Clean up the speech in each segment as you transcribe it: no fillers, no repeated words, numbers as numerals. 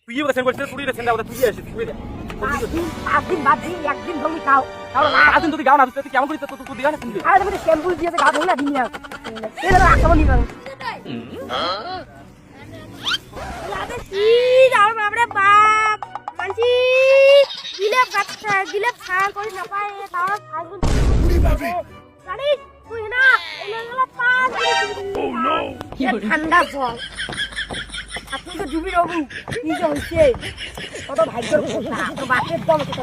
তুই ওটা সেন্ড করছিস তুই রে সেন্ড দাও তুই আসিস তুই রে একদিন বাদ দিন একদিন ধরলি খাও তাহলে না আদিন তুই গাও না তুই কেমন করিস তুই দিগা না শুনবি আরে তুমি শ্যাম্পু দিয়ে গা ধোই না দিন না এর আসাবো নি কারণ লাগে কি আর বাপরে বাপ মানছি দিলে খা করি না পায় তাও ফাগুন জানি তুই না এগুলো পাঁচ ও নো ঠান্ডা জল আপনি তো ডুবি রবু কি যে হচ্ছে কত ভাগ্যের কথা তো বাপের দম তো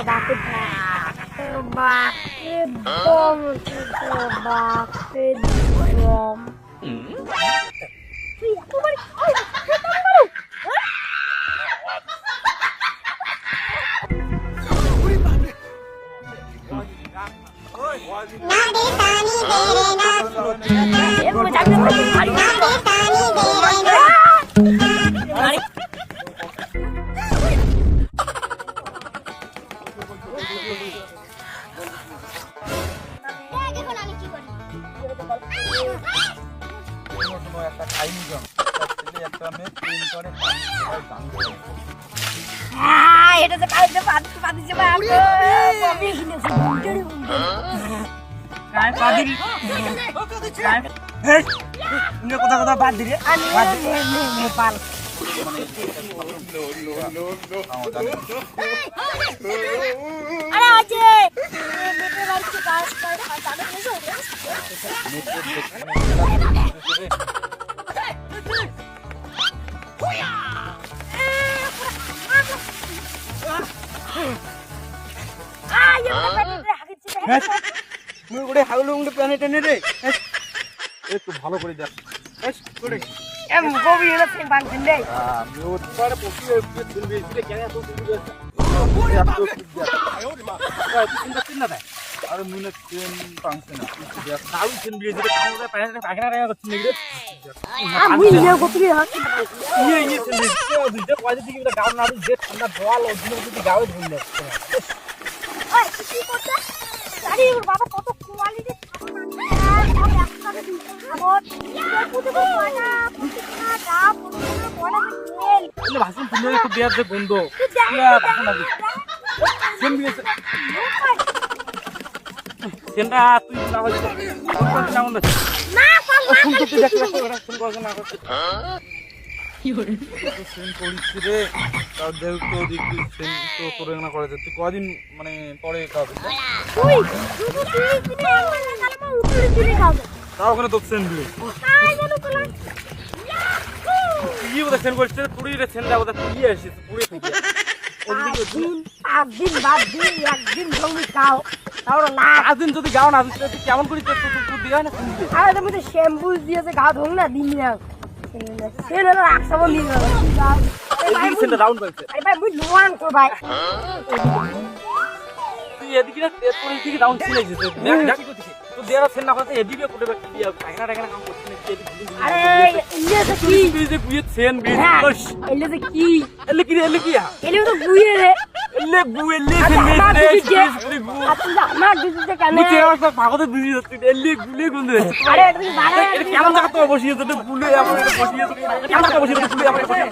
বাপের দম তুই একবার এটা তো কালকে পাদিছে বা কবি কিনেছি বুঝড়ি কাই পাদি কাই হে ইনে কথা বাদ দিরে বাদ দিরে নেপাল আরে আছে মেটে বাড়িতে কাজ করে জানো কিছু মুই ওরে হাগলু উঙ্গে প্যানে টেনে রে এ তো ভালো করে দেখ এস করে এম কবি এর সিং বাংছিন রে আমি ওর পরে পকি দিলবে দিলে কেন এত দিবি চিন্তা দেয় আরে মুনে ট্রেন পাংছে না তাও চিন বিয়ে দিলে কামড়ে প্যানে পাখনা রাখা করছিস রে আমি ইয়ে কতরি হ্যাঁ ইয়ে চিন দিতে কয়দিন থেকে গাও না যে ঠান্ডা জল ওদিন যদি গাও ধরলে ওই কি করতে আরে ওর বাবা কত কোয়ালিটি ভাষণ তুমি একটু দেওয়ার যে গন্ধ সেটা তুই না হচ্ছে কদিন মানে পরে খাওয়াবে তাও ওখানে তো সেন দিল কি ওটা সেন করছিস পুরি রে সেন দাও ওটা তুই আসিস পুরি একদিন বাদ দিন একদিন ধরলি খাও তাহলে না একদিন যদি গাও না তুই কেমন করিস তুই দিগা না শুনবি আরে তুমি তো শ্যাম্পু দিয়েছে গা ধোই না দিন না সেটা রাখসাবো নি এই সেনটা রাউন্ড করছে আরে ভাই মুই লোয়ান তো ভাই তুই এদিকে না তোর এদিকে রাউন্ড ছিল দেখ দেখ তো দেরা সেন না করতে এদিকে কোটে কি টাকা টাকা কাম করছিস আরে ইয়ে তো কি তুই যে বুয়ে সেন বিয়ে করছিস এলে তো কি এলে কি এলে তো বুয়ে রে এলে বুয়ে এলে সেন আপনি আমার দিতে কেন মুই তেরা সব ভাগতে বুঝি যাচ্ছে এলে গুলে গুলে আরে তুমি বাড়া কেমন জায়গা তো বসিয়ে তো গুলে আমরা বসিয়ে কেমন জায়গা বসিয়ে গুলে আমরা বসিয়ে